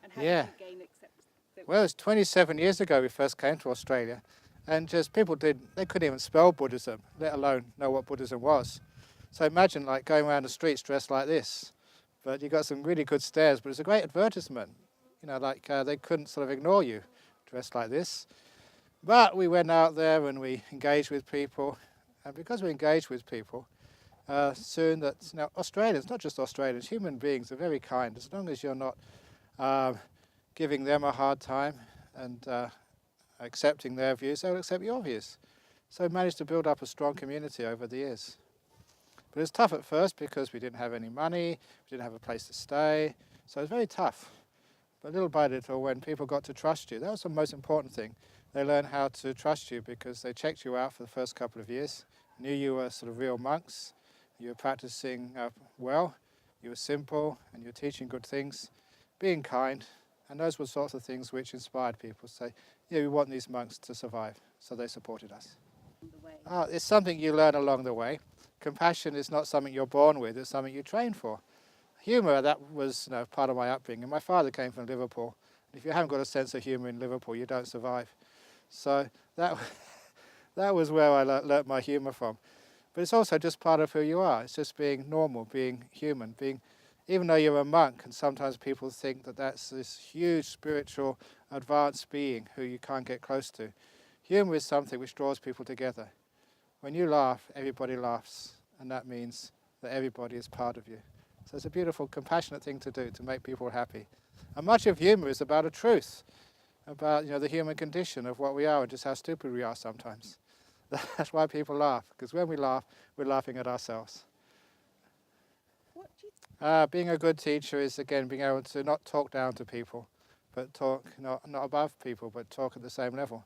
And how Yeah. did you gain acceptance? Well, it was 27 years ago we first came to Australia, and just people they couldn't even spell Buddhism, let alone know what Buddhism was. So imagine like going around the streets dressed like this, but you got some really good stares, but it's a great advertisement. You know, like they couldn't sort of ignore you dressed like this. But we went out there and we engaged with people, and because we engaged with people, soon that Australians, not just Australians, human beings are very kind as long as you're not uh, giving them a hard time and accepting their views, they'll accept your views. So we managed to build up a strong community over the years. But it was tough at first because we didn't have any money, we didn't have a place to stay, so it was very tough. But little by little, when people got to trust you, that was the most important thing. They learned how to trust you because they checked you out for the first couple of years, knew you were sort of real monks, you were practicing well, you were simple, and you were teaching good things, being kind, and those were sorts of things which inspired people to say, yeah, we want these monks to survive, so they supported us. The way. It's something you learn along the way. Compassion is not something you're born with, it's something you train for. Humour, that was part of my upbringing. My father came from Liverpool. If you haven't got a sense of humour in Liverpool, you don't survive. So that was where I learnt my humour from. But it's also just part of who you are. It's just being normal, being human, even though you're a monk, and sometimes people think that that's this huge spiritual advanced being who you can't get close to. Humour is something which draws people together. When you laugh, everybody laughs, and that means that everybody is part of you. So it's a beautiful, compassionate thing to do, to make people happy. And much of humour is about a truth, about the human condition of what we are and just how stupid we are sometimes. That's why people laugh, because when we laugh, we're laughing at ourselves. What do you Being a good teacher is, again, being able to not talk down to people, but talk not above people, but talk at the same level.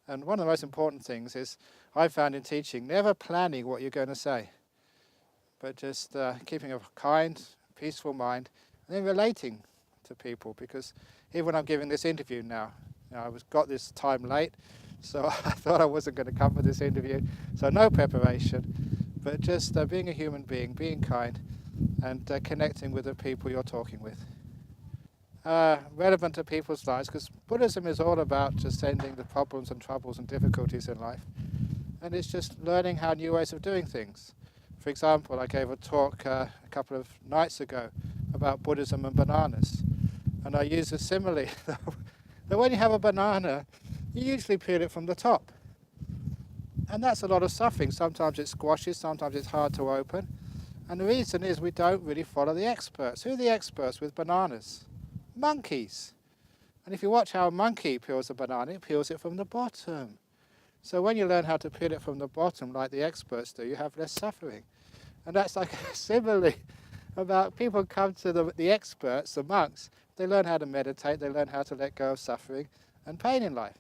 And one of the most important things is, I found in teaching, never planning what you're going to say, but just keeping a kind, peaceful mind, and then relating to people. Because even when I'm giving this interview now, I got this time late, so I thought I wasn't going to come for this interview, so no preparation, but just being a human being, being kind, and connecting with the people you're talking with. Relevant to people's lives, because Buddhism is all about just ending the problems and troubles and difficulties in life, and it's just learning how new ways of doing things. For example, I gave a talk a couple of nights ago about Buddhism and bananas, and I used a simile that when you have a banana, you usually peel it from the top, and that's a lot of suffering. Sometimes it squashes, sometimes it's hard to open, and the reason is we don't really follow the experts. Who are the experts with bananas? Monkeys. And if you watch how a monkey peels a banana, it peels it from the bottom. So when you learn how to peel it from the bottom like the experts do, you have less suffering. And that's like a simile about people come to the experts, the monks, they learn how to meditate, they learn how to let go of suffering and pain in life.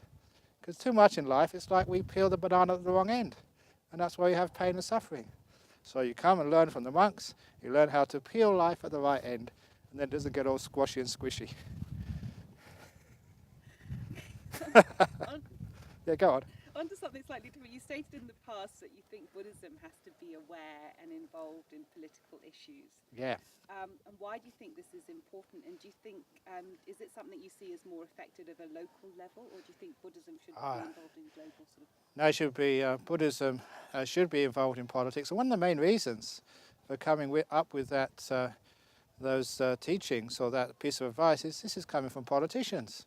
Because too much in life, it's like we peel the banana at the wrong end. And that's why you have pain and suffering. So you come and learn from the monks, you learn how to peel life at the right end, and then it doesn't get all squashy and squishy. Yeah, go on. onto something slightly different. You stated in the past that you think Buddhism has to be aware and involved in political issues. Yeah. And why do you think this is important? And do you think, is it something you see as more effective at a local level, or do you think Buddhism should be involved in global sort of? No, it should be, Buddhism should be involved in politics. And one of the main reasons for coming up with those teachings or that piece of advice is this is coming from politicians,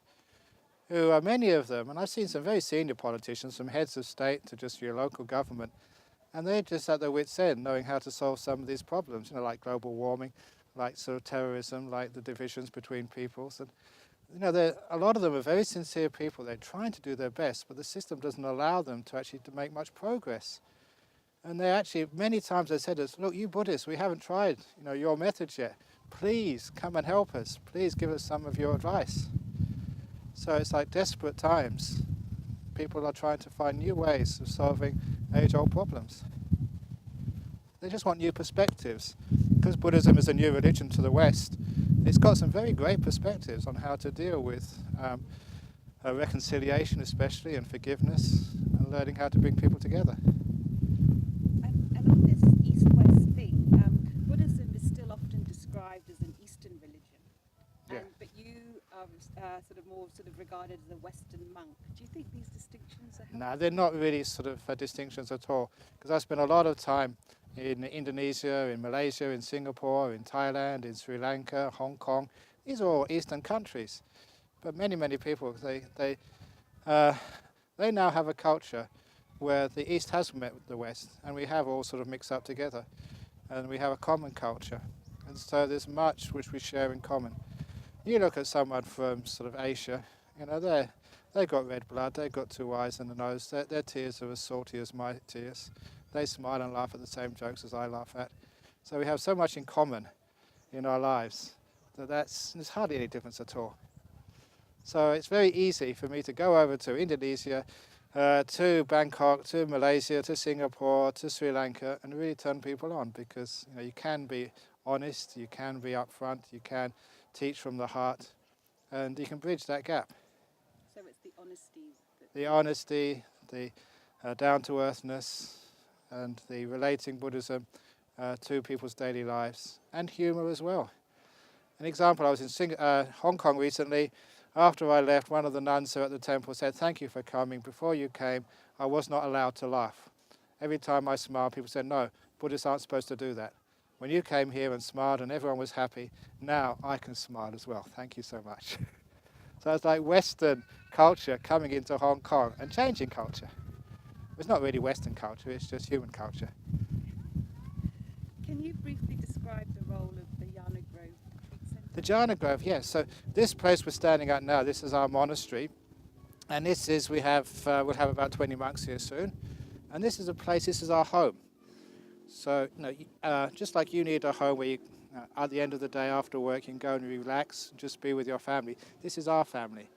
who are many of them, and I've seen some very senior politicians, from heads of state to just your local government, and they're just at their wits' end knowing how to solve some of these problems, like global warming, like sort of terrorism, like the divisions between peoples. And a lot of them are very sincere people. They're trying to do their best, but the system doesn't allow them to actually to make much progress. And they actually, many times they said to us, look, you Buddhists, we haven't tried your methods yet. Please come and help us. Please give us some of your advice. So it's like desperate times. People are trying to find new ways of solving age-old problems. They just want new perspectives. Because Buddhism is a new religion to the West, it's got some very great perspectives on how to deal with reconciliation especially, and forgiveness, and learning how to bring people together. And on this East-West thing, Buddhism is still often described as an Eastern religion. Yeah. But you sort of more sort of regarded as a Western monk. Do you think these distinctions are helpful? No, they're not really sort of distinctions at all, because I spent a lot of time in Indonesia, in Malaysia, in Singapore, in Thailand, in Sri Lanka, Hong Kong. These are all Eastern countries, but many people, they now have a culture where the East has met with the West, and we have all sort of mixed up together, and we have a common culture, and so there's much which we share in common. You look at someone from sort of Asia, you know, they've got red blood, they've got two eyes and a nose, their tears are as salty as my tears. They smile and laugh at the same jokes as I laugh at. So we have so much in common in our lives that there's hardly any difference at all. So it's very easy for me to go over to Indonesia, to Bangkok, to Malaysia, to Singapore, to Sri Lanka, and really turn people on, because you know, you can be honest, you can be upfront, you can teach from the heart, and you can bridge that gap. So it's the honesty. The honesty, the down-to-earthness, and the relating Buddhism to people's daily lives, and humour as well. An example, I was in Hong Kong recently. After I left, one of the nuns at the temple said, "Thank you for coming. Before you came, I was not allowed to laugh. Every time I smiled, people said, no, Buddhists aren't supposed to do that. When you came here and smiled and everyone was happy, now I can smile as well. Thank you so much." So it's like Western culture coming into Hong Kong and changing culture. It's not really Western culture, it's just human culture. Can you briefly describe the role of the Jhana Grove Retreat Centre? The Jhana Grove, yes. So this place we're standing at now, this is our monastery. And this is, we'll have about 20 monks here soon. And this is a place, this is our home. So, you know, just like you need a home where you, at the end of the day after work, you can go and relax, just be with your family. This is our family.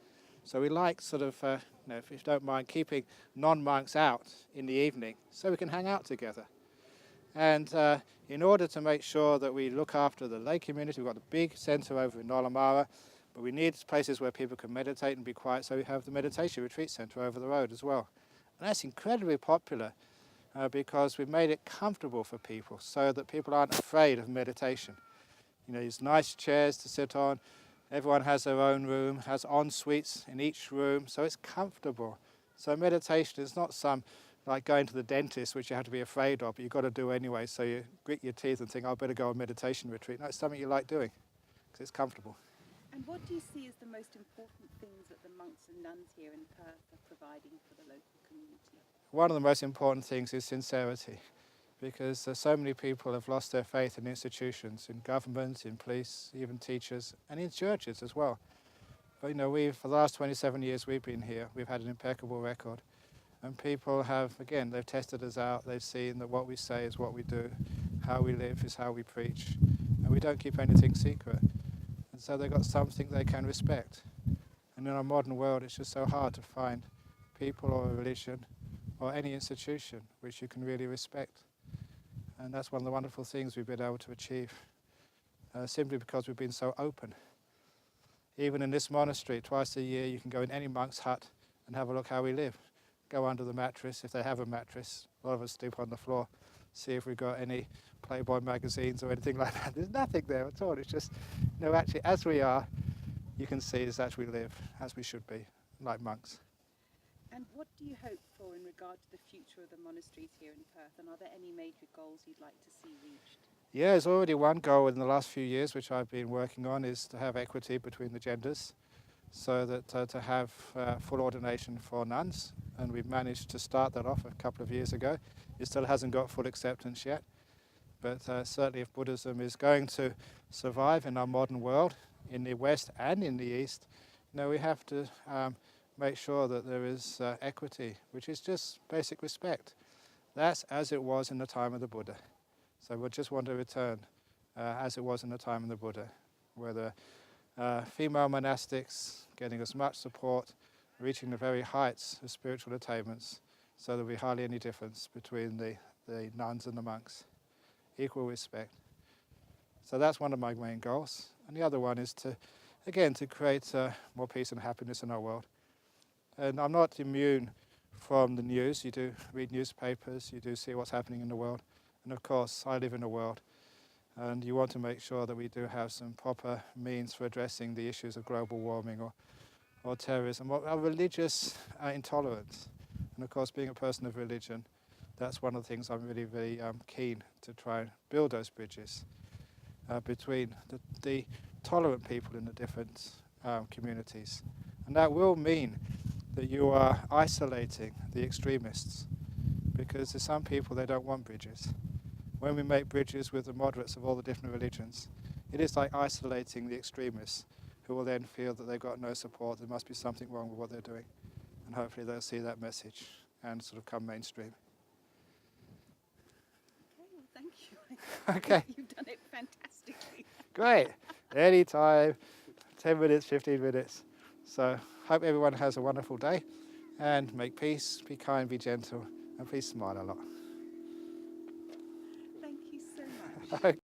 So we like sort of, you know, if you don't mind, keeping non-monks out in the evening so we can hang out together. And in order to make sure that we look after the lay community, we've got a big centre over in Nolamara, but we need places where people can meditate and be quiet, so we have the meditation retreat centre over the road as well. And that's incredibly popular. Because we've made it comfortable for people so that people aren't afraid of meditation. You know, there's nice chairs to sit on, everyone has their own room, has en-suites in each room, so it's comfortable. So meditation is not some, like going to the dentist, which you have to be afraid of, but you've got to do anyway, so you grit your teeth and think, I better go on meditation retreat. No, it's something you like doing, because it's comfortable. And what do you see as the most important things that the monks and nuns here in Perth are providing for the local community? One of the most important things is sincerity, because so many people have lost their faith in institutions, in government, in police, even teachers, and in churches as well. But you know, for the last 27 years we've been here, we've had an impeccable record. And people have, again, they've tested us out, they've seen that what we say is what we do, how we live is how we preach, and we don't keep anything secret. And so they've got something they can respect. And in our modern world, it's just so hard to find people or a religion or any institution which you can really respect. And that's one of the wonderful things we've been able to achieve, simply because we've been so open. Even in this monastery, twice a year you can go in any monk's hut and have a look how we live. Go under the mattress, if they have a mattress. A lot of us sleep on the floor. See if we've got any Playboy magazines or anything like that. There's nothing there at all. It's just, you know, actually as we are, you can see is as we live, as we should be, like monks. And what do you hope for in regard to the future of the monasteries here in Perth? And are there any major goals you'd like to see reached? Yeah, there's already one goal in the last few years which I've been working on, is to have equity between the genders, so that to have full ordination for nuns. And we've managed to start that off a couple of years ago. It still hasn't got full acceptance yet, but certainly if Buddhism is going to survive in our modern world, in the West and in the East, you know, we have to make sure that there is equity, which is just basic respect. That's as it was in the time of the Buddha. So we just want to return as it was in the time of the Buddha, where the female monastics getting as much support, reaching the very heights of spiritual attainments, so there'll be hardly any difference between the nuns and the monks. Equal respect. So that's one of my main goals. And the other one is to, again, to create more peace and happiness in our world. And I'm not immune from the news. You do read newspapers, you do see what's happening in the world. And of course, I live in a world And you want to make sure that we do have some proper means for addressing the issues of global warming or terrorism or religious intolerance. And of course, being a person of religion, that's one of the things I'm really, really keen to try and build those bridges between the tolerant people in the different communities. And that will mean that you are isolating the extremists, because there's some people, they don't want bridges. When we make bridges with the moderates of all the different religions, it is like isolating the extremists, who will then feel that they've got no support, there must be something wrong with what they're doing. And hopefully they'll see that message and sort of come mainstream. Okay, well, thank you. Okay. You've done it fantastically. Great. Anytime, 10 minutes, 15 minutes. So hope everyone has a wonderful day, and make peace, be kind, be gentle, and please smile a lot. Thank you so much.